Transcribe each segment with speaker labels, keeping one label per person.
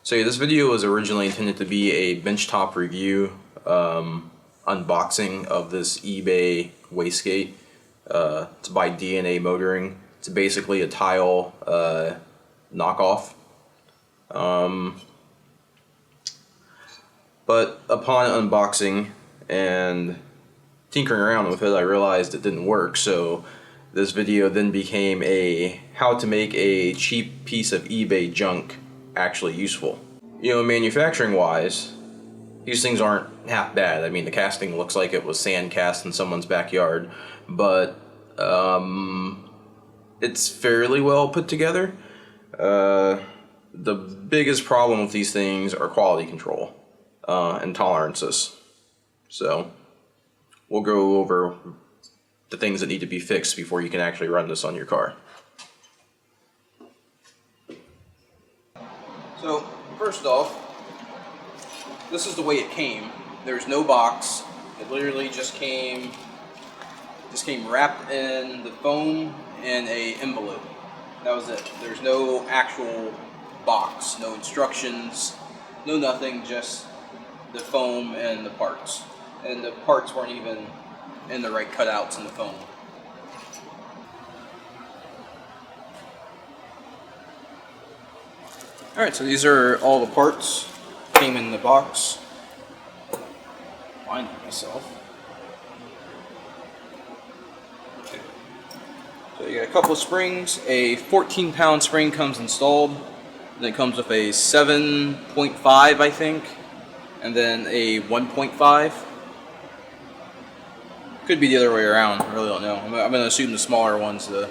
Speaker 1: So yeah, this video was originally intended to be a benchtop review, unboxing of this eBay wastegate. It's by DNA Motoring. It's basically a tile knockoff. But upon unboxing and tinkering around with it, I realized it didn't work. So this video then became a how to make a cheap piece of eBay junk actually useful. You know, manufacturing wise, these things aren't half bad. I mean, the casting looks like it was sand cast in someone's backyard, but it's fairly well put together. The biggest problem with these things are quality control and tolerances. So we'll go over the things that need to be fixed before you can actually run this on your car. So first off, this is the way it came. There's no box. It literally just came wrapped in the foam in a envelope. That was it. There's no actual box, no instructions, no nothing, just the foam and the parts. And the parts weren't even in the right cutouts in the foam. Alright, so these are all the parts. Came in the box. Finding myself. Okay. So you got a couple of springs. A 14-pound spring comes installed. Then it comes with a 7.5, I think, and then a 1.5. Could be the other way around. I really don't know. I'm going to assume the smaller one's the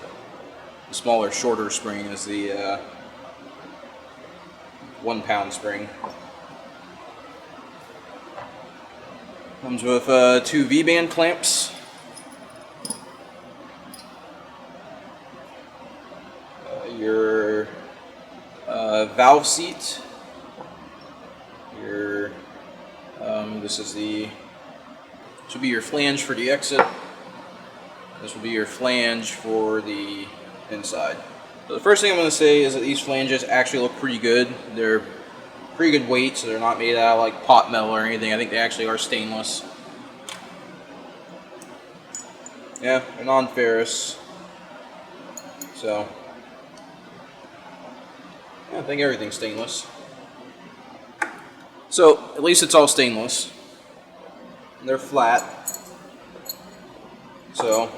Speaker 1: smaller, shorter spring is the 1-pound spring. Comes with 2 V-band clamps. Your valve seat. Your this will be your flange for the exit. This will be your flange for the inside. So the first thing I'm going to say is that these flanges actually look pretty good. They're pretty good weight, so they're not made out of like pot metal or anything. I think they actually are stainless. Yeah, they're non-ferrous. So yeah, I think everything's stainless. So at least it's all stainless. And they're flat. So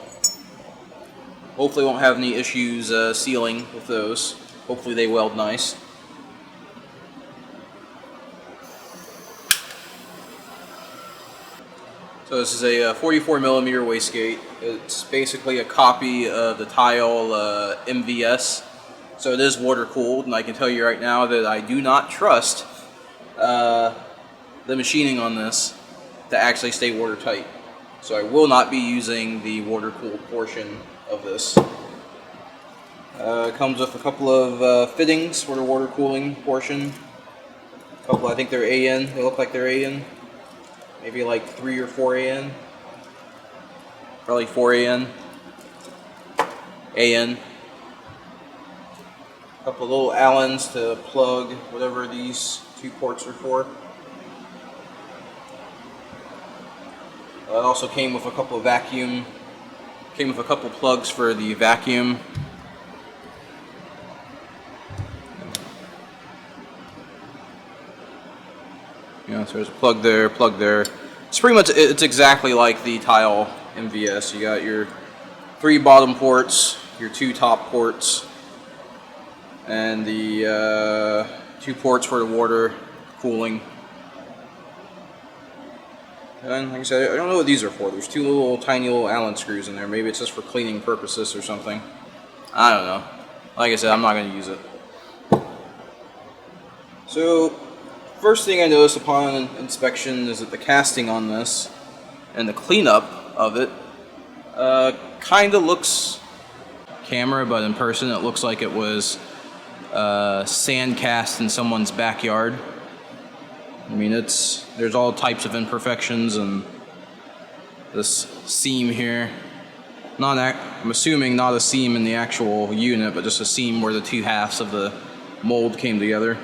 Speaker 1: hopefully won't have any issues sealing with those. Hopefully they weld nice. So this is a 44mm wastegate. It's basically a copy of the tile MVS. So it is water cooled, and I can tell you right now that I do not trust the machining on this to actually stay watertight. So I will not be using the water cooled portion of this. It comes with a couple of fittings for the water cooling portion. A couple, I think they're AN. They look like they're AN. Maybe like 3 or 4 AN. Probably 4 AN. AN. A couple of little Allens to plug whatever these 2 ports are for. It also came with a couple of plugs for the vacuum. So there's a plug there, plug there. It's pretty much, it's exactly like the tile MVS. You got your 3 bottom ports, your 2 top ports, and the 2 ports for the water cooling. And like I said, I don't know what these are for. There's 2 little tiny little Allen screws in there. Maybe it's just for cleaning purposes or something. I don't know. Like I said, I'm not going to use it. So first thing I noticed upon inspection is that the casting on this and the cleanup of it kind of looks camera, but in person it looks like it was sand cast in someone's backyard. I mean, there's all types of imperfections, and this seam here, I'm assuming not a seam in the actual unit, but just a seam where the 2 halves of the mold came together.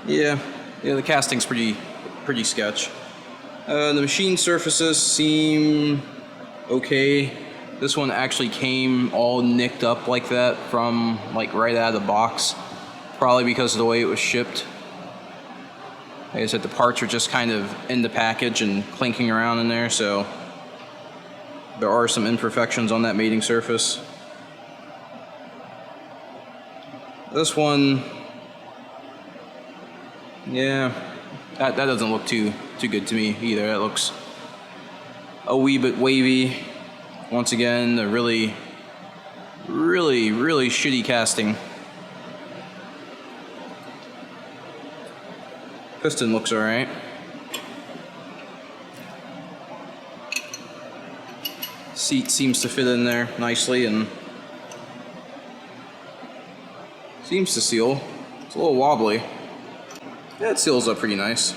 Speaker 1: Yeah, the casting's pretty sketch. The machine surfaces seem okay. This one actually came all nicked up like that from like right out of the box, probably because of the way it was shipped. Like I said, the parts are just kind of in the package and clinking around in there, so there are some imperfections on that mating surface. This one, yeah, that doesn't look too good to me either. That looks a wee bit wavy. Once again, a really shitty casting. Piston looks alright. Seat seems to fit in there nicely and seems to seal. It's a little wobbly. Yeah, it seals up pretty nice.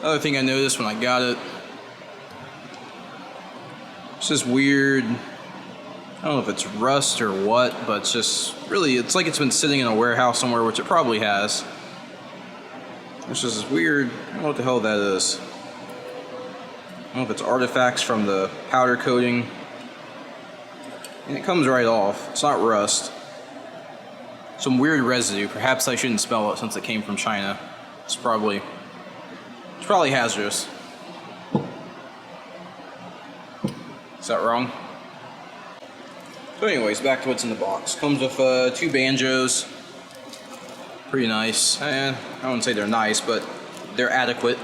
Speaker 1: Other thing I noticed when I got it, it's this weird, I don't know if it's rust or what, but it's just really, it's like it's been sitting in a warehouse somewhere, which it probably has. There's just this weird, I don't know what the hell that is. I don't know if it's artifacts from the powder coating. And it comes right off. It's not rust. Some weird residue. Perhaps I shouldn't smell it since it came from China. It's probably hazardous. Is that wrong? So anyways, back to what's in the box. Comes with 2 banjos. Pretty nice. I wouldn't say they're nice, but they're adequate.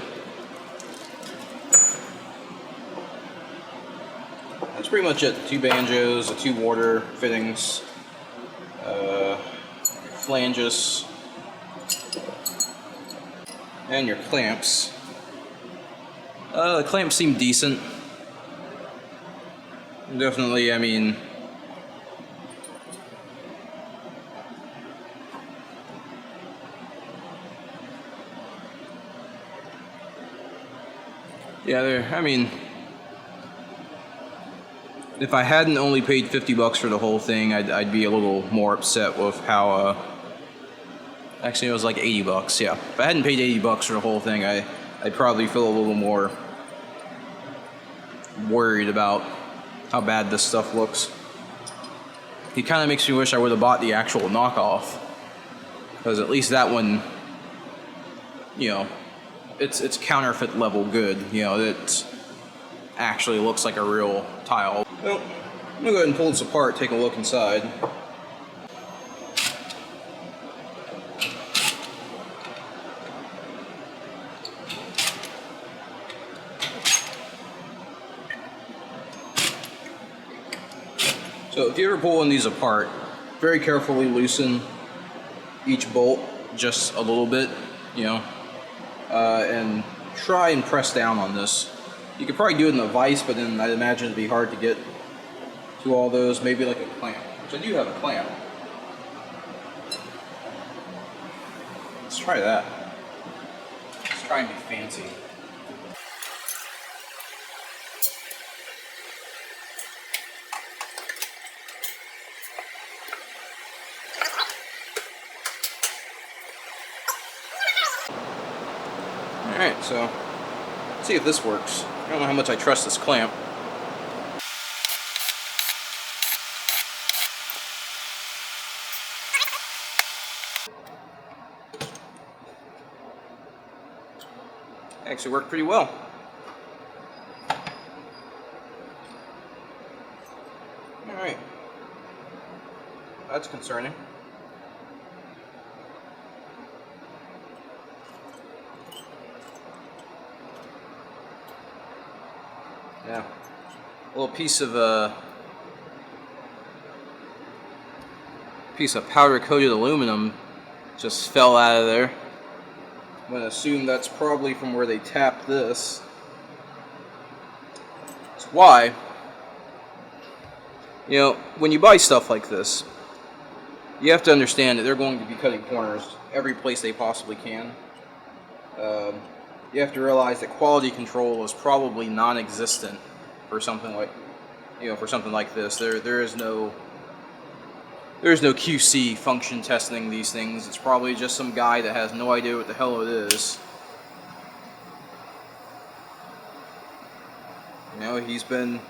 Speaker 1: That's pretty much it. 2 banjos, 2 water fittings, flanges, and your clamps. The clamps seem decent. Definitely, I mean, yeah, I mean, if I hadn't only paid $50 for the whole thing, I'd be a little more upset with how, actually it was like $80, yeah. If I hadn't paid $80 for the whole thing, I'd probably feel a little more worried about how bad this stuff looks. It kind of makes me wish I would have bought the actual knockoff, because at least that one, you know, it's counterfeit level good. You know, it actually looks like a real tile. Well, I'm gonna go ahead and pull this apart, take a look inside. So if you ever pull one of these apart, very carefully loosen each bolt just a little bit, you know, and try and press down on this. You could probably do it in a vise, but then I'd imagine it'd be hard to get to all those. Maybe like a clamp, which I do have a clamp. Let's try that. Let's try and be fancy. Alright, so let's see if this works. I don't know how much I trust this clamp. Actually worked pretty well. Alright. That's concerning. Yeah, a little piece of powder coated aluminum just fell out of there. I'm gonna assume that's probably from where they tapped this. That's why, you know, when you buy stuff like this, you have to understand that they're going to be cutting corners every place they possibly can. You have to realize that quality control is probably non-existent for something like, for something like this. There's no QC function testing these things. It's probably just some guy that has no idea what the hell it is. He's been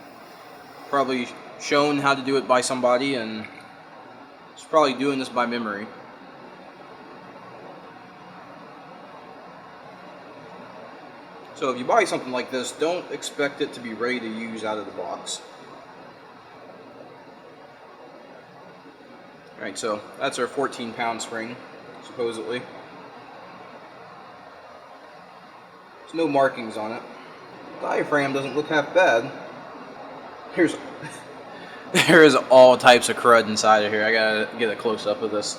Speaker 1: probably shown how to do it by somebody, and he's probably doing this by memory. So if you buy something like this, don't expect it to be ready to use out of the box. Alright, so that's our 14-pound spring, supposedly. There's no markings on it. The diaphragm doesn't look half bad. There is all types of crud inside of here. I gotta get a close-up of this.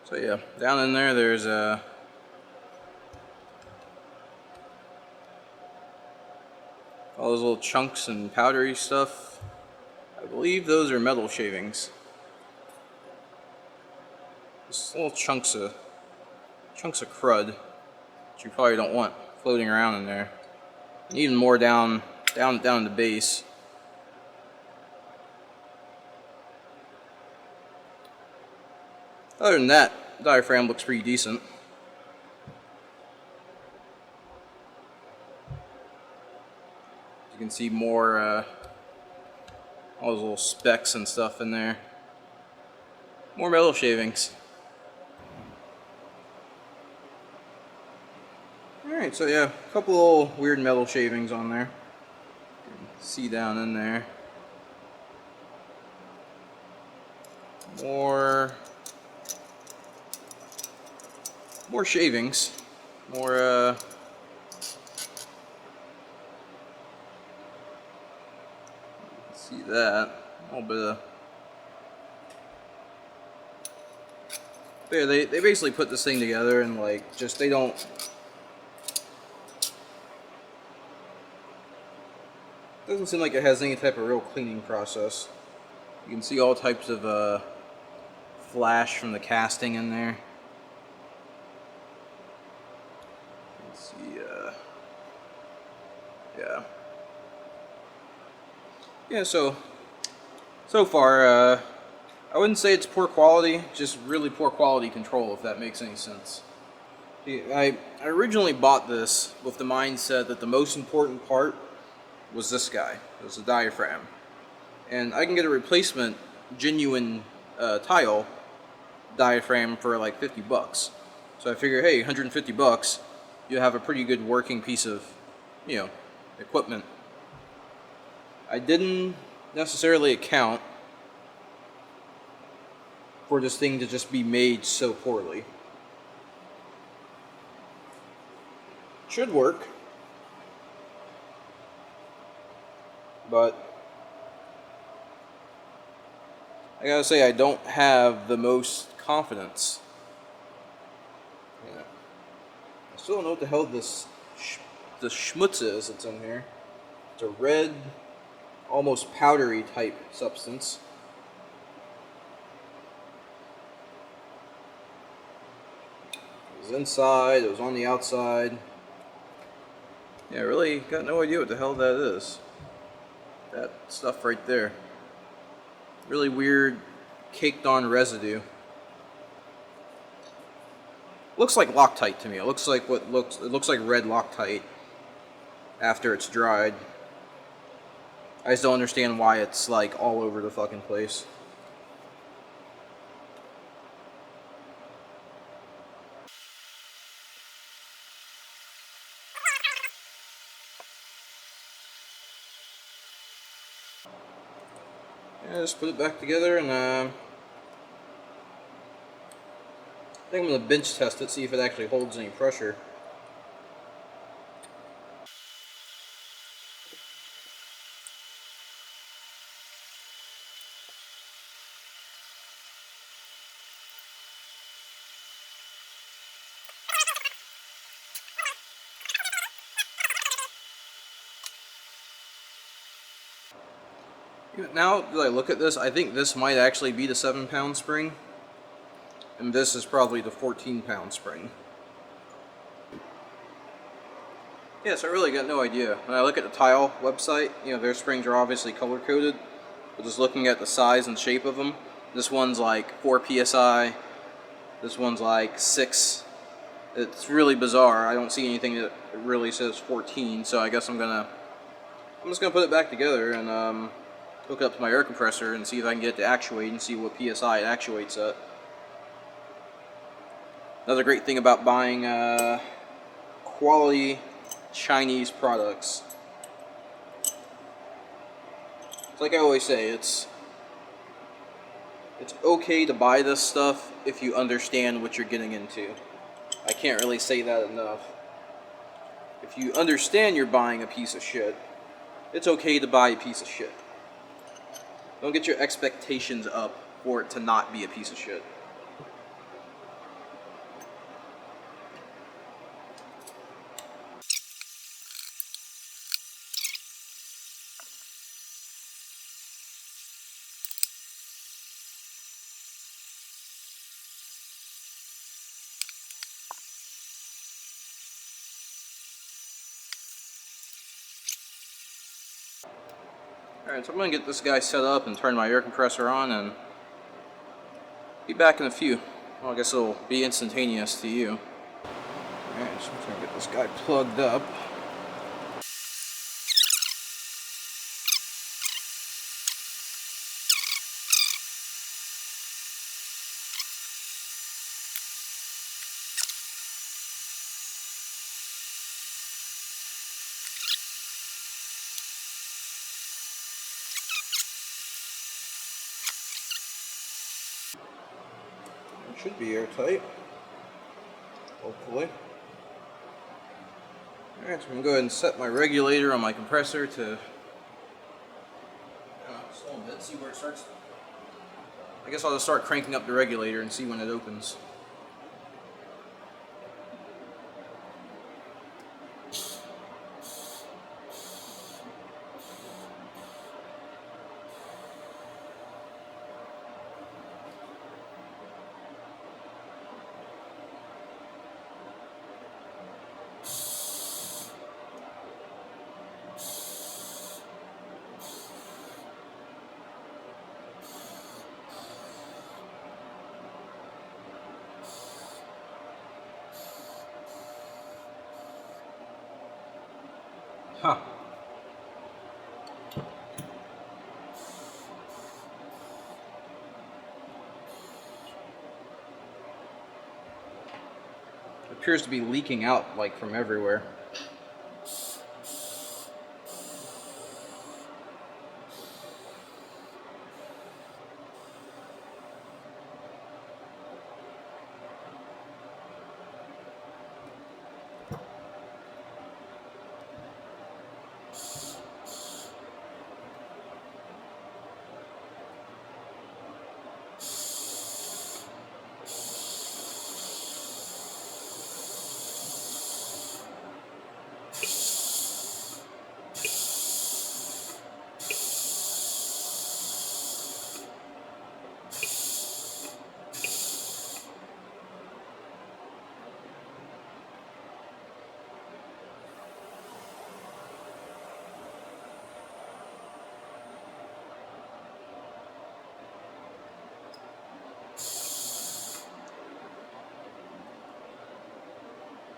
Speaker 1: So yeah, down in there, there's all those little chunks and powdery stuff. I believe those are metal shavings. Just little chunks of crud that you probably don't want floating around in there. And even more down in the base. Other than that, the diaphragm looks pretty decent. You can see more all those little specks and stuff in there. More metal shavings. Alright, so yeah, a couple little weird metal shavings on there. You can see down in there. More shavings. More see that. A little bit of. But yeah, they basically put this thing together and like they don't. Doesn't seem like it has any type of real cleaning process. You can see all types of flash from the casting in there. You can see, yeah. Yeah, so far, I wouldn't say it's poor quality, just really poor quality control, if that makes any sense. I originally bought this with the mindset that the most important part was this guy. It was the diaphragm. And I can get a replacement genuine tile diaphragm for like $50. So I figure, hey, $150, you have a pretty good working piece of, equipment. I didn't necessarily account for this thing to just be made so poorly. Should work. But I gotta say, I don't have the most confidence. Yeah. I still don't know what the hell the schmutz is that's in here. It's a red, almost powdery type substance. It was inside, it was on the outside. Yeah, I really got no idea what the hell that is. That stuff right there. Really weird caked on residue. Looks like Loctite to me. It looks like it looks like red Loctite after it's dried. I just don't understand why it's like all over the fucking place. Yeah, just put it back together and I think I'm going to bench test it, see if it actually holds any pressure. Now that I look at this, I think this might actually be the 7-pound spring, and this is probably the 14-pound spring. Yeah, so I really got no idea. When I look at the Tile website, you know, their springs are obviously color-coded, but just looking at the size and shape of them, this one's like 4 psi, this one's like 6. It's really bizarre. I don't see anything that really says 14, so I guess I'm just gonna put it back together and hook it up to my air compressor and see if I can get it to actuate and see what psi it actuates at. Another great thing about buying quality Chinese products. It's like I always say, it's okay to buy this stuff if you understand what you're getting into. I can't really say that enough. If you understand you're buying a piece of shit, it's okay to buy a piece of shit. Don't get your expectations up for it to not be a piece of shit. Alright, so I'm going to get this guy set up and turn my air compressor on and be back in a few. Well, I guess it'll be instantaneous to you. Alright, so I'm going to get this guy plugged up. It should be airtight, hopefully. Alright, so I'm going to go ahead and set my regulator on my compressor to just a little bit, see where it starts. I guess I'll just start cranking up the regulator and see when it opens. Huh. It appears to be leaking out like from everywhere.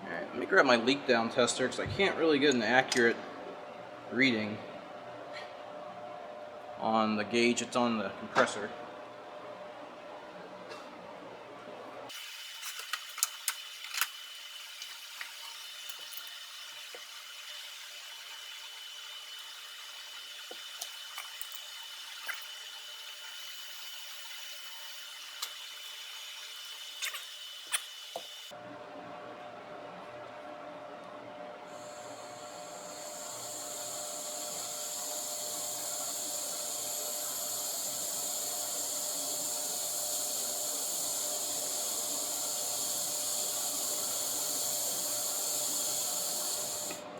Speaker 1: Alright, let me grab my leak down tester because I can't really get an accurate reading on the gauge that's on the compressor.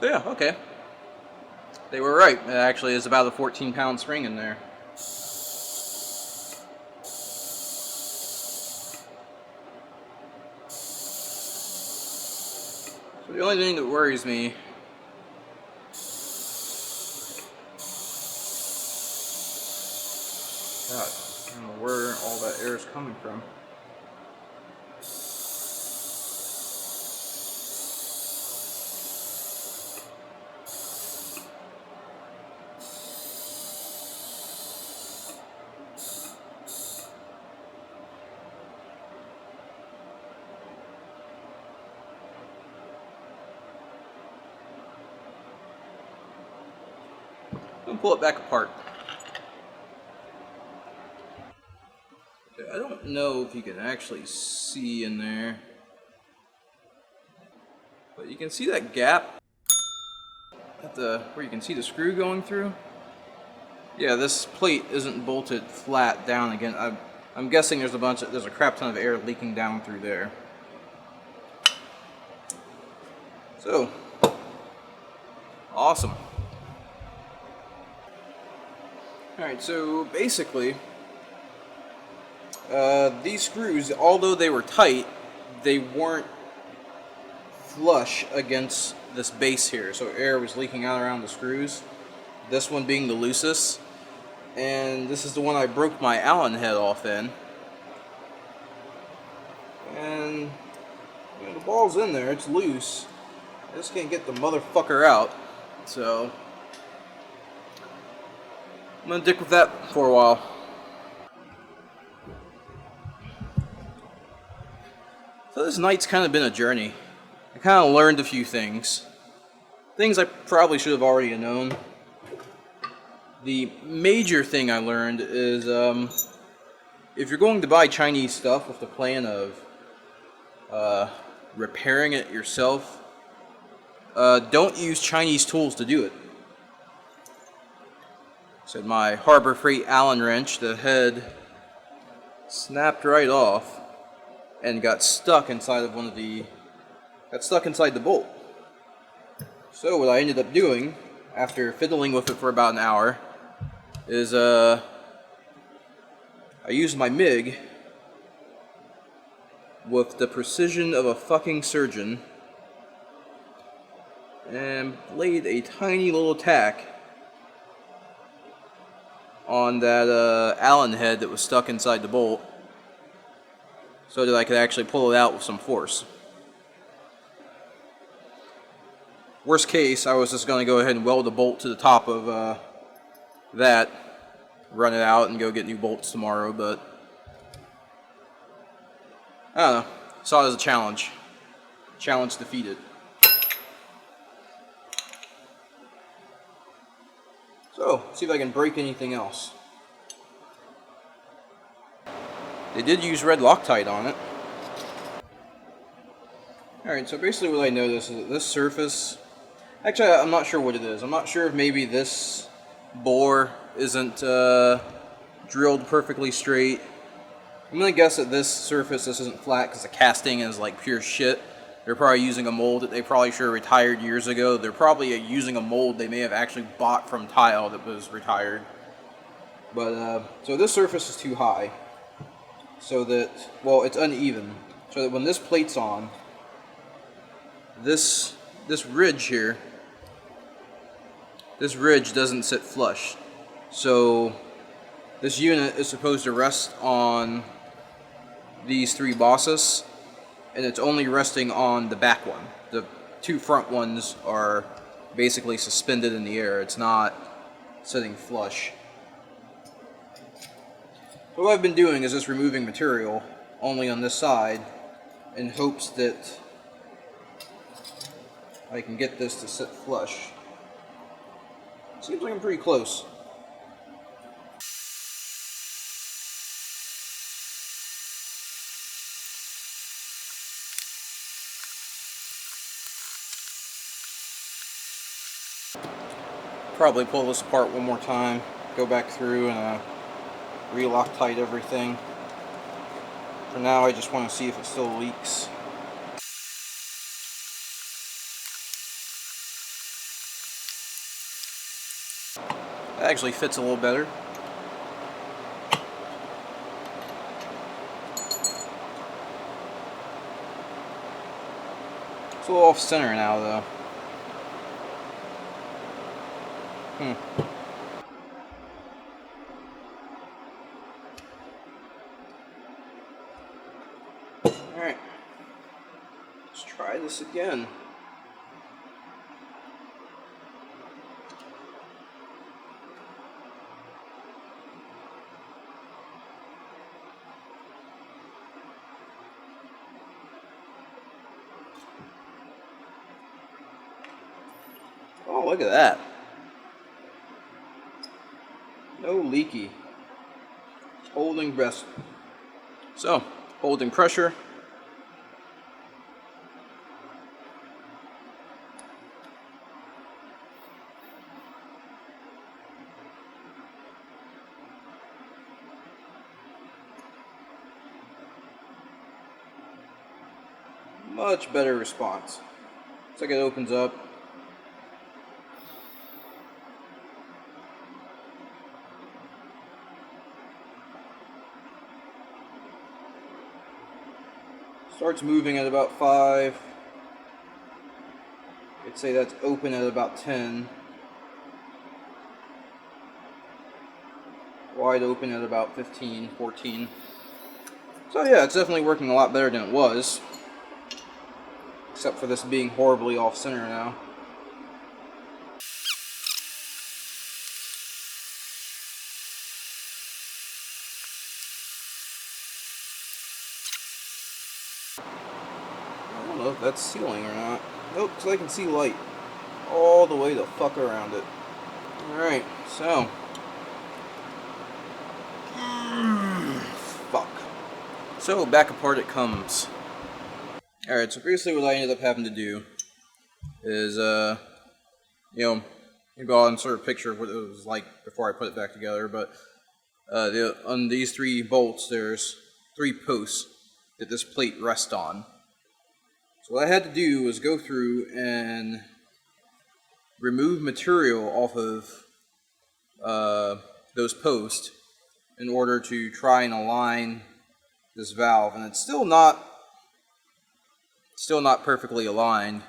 Speaker 1: So yeah, okay. They were right. It actually is about a 14-pound spring in there. So the only thing that worries me coming from. I'll pull it back apart. I don't know if you can actually see in there, but you can see that gap at where you can see the screw going through. Yeah, this plate isn't bolted flat down again. I'm guessing there's a crap ton of air leaking down through there. So, awesome. Alright, so basically, these screws, although they were tight, they weren't flush against this base here, so air was leaking out around the screws. This one being the loosest, and this is the one I broke my Allen head off in. And you know, the ball's in there, it's loose. I just can't get the motherfucker out, so I'm gonna dick with that for a while. So this night's kind of been a journey. I kind of learned a few things. Things I probably should have already known. The major thing I learned is if you're going to buy Chinese stuff with the plan of repairing it yourself, don't use Chinese tools to do it. So my Harbor Freight Allen wrench, the head snapped right off and got stuck inside of the bolt. So what I ended up doing, after fiddling with it for about an hour, is I used my MIG with the precision of a fucking surgeon and laid a tiny little tack on that Allen head that was stuck inside the bolt so that I could actually pull it out with some force. Worst case, I was just going to go ahead and weld a bolt to the top of that, run it out, and go get new bolts tomorrow, but I don't know. Saw it as a challenge. Challenge defeated. So, see if I can break anything else. They did use red Loctite on it. Alright, so basically what I noticed is that this surface, actually I'm not sure what it is. I'm not sure if maybe this bore isn't drilled perfectly straight. I'm gonna guess that this surface, this isn't flat because the casting is like pure shit. They're probably using a mold that they probably should have retired years ago. They're probably using a mold they may have actually bought from tile that was retired. But, so this surface is too high. So that, well, it's uneven. So that when this plate's on, this ridge here, this ridge doesn't sit flush. So this unit is supposed to rest on these three bosses, and it's only resting on the back one. The two front ones are basically suspended in the air. It's not sitting flush. So what I've been doing is just removing material only on this side in hopes that I can get this to sit flush. Seems like I'm pretty close. Probably pull this apart one more time, go back through and re-Loctite everything. For now, I just want to see if it still leaks. That actually fits a little better. It's a little off center now, though. again. Oh, look at that. No leaky. Holding breast. So, holding pressure. Much better response. Looks like it opens up. Starts moving at about 5. I'd say that's open at about 10. Wide open at about 15, 14. So yeah, it's definitely working a lot better than it was. Except for this being horribly off-center now. I don't know if that's sealing or not. Nope, because I can see light all the way the fuck around it. Alright, so. Fuck. So, back apart it comes. Alright, so basically what I ended up having to do is, you know, go and sort of picture what it was like before I put it back together, but on these 3 bolts, there's 3 posts that this plate rests on. So what I had to do was go through and remove material off of those posts in order to try and align this valve, and it's still not perfectly aligned,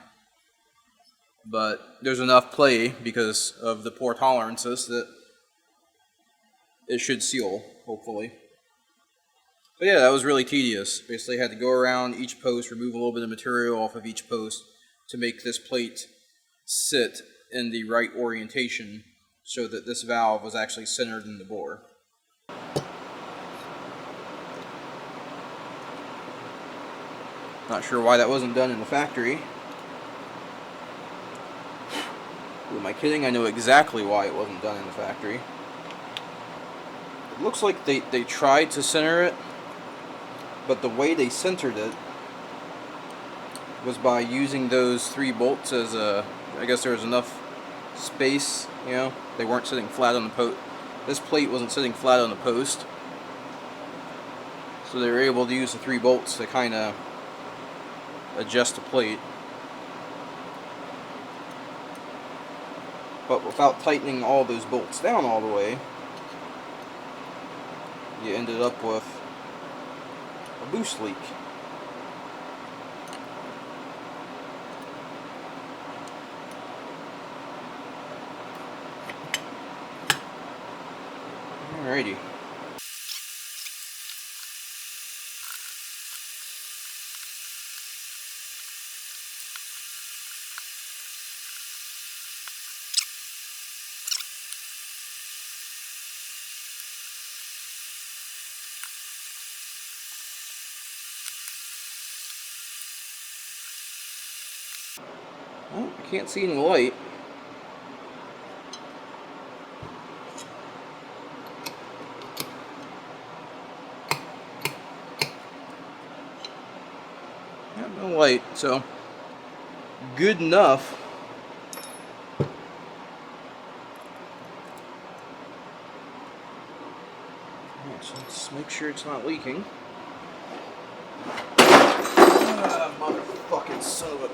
Speaker 1: but there's enough play because of the poor tolerances that it should seal, hopefully. But yeah, that was really tedious. Basically, I had to go around each post, remove a little bit of material off of each post to make this plate sit in the right orientation so that this valve was actually centered in the bore. Not sure why that wasn't done in the factory. Who am I kidding? I know exactly why it wasn't done in the factory. It looks like they tried to center it, but the way they centered it was by using those 3 bolts as a, I guess there was enough space, you know, they weren't sitting flat on the post. This plate wasn't sitting flat on the post, so they were able to use the 3 bolts to kind of adjust the plate, but without tightening all those bolts down all the way, you ended up with a boost leak. Alrighty. Well, I can't see any light. Yeah, no light, so good enough. Alright, so let's make sure it's not leaking. Motherfucking son of a...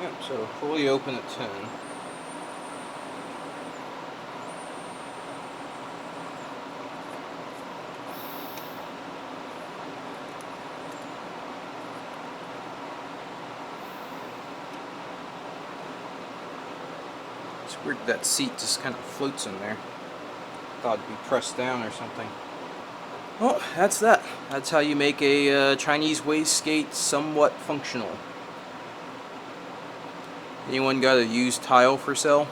Speaker 1: Yep, so fully open at 10. Weird that seat just kind of floats in there. Thought it'd be pressed down or something. Well, that's that. That's how you make a Chinese wastegate somewhat functional. Anyone got a used tile for sale?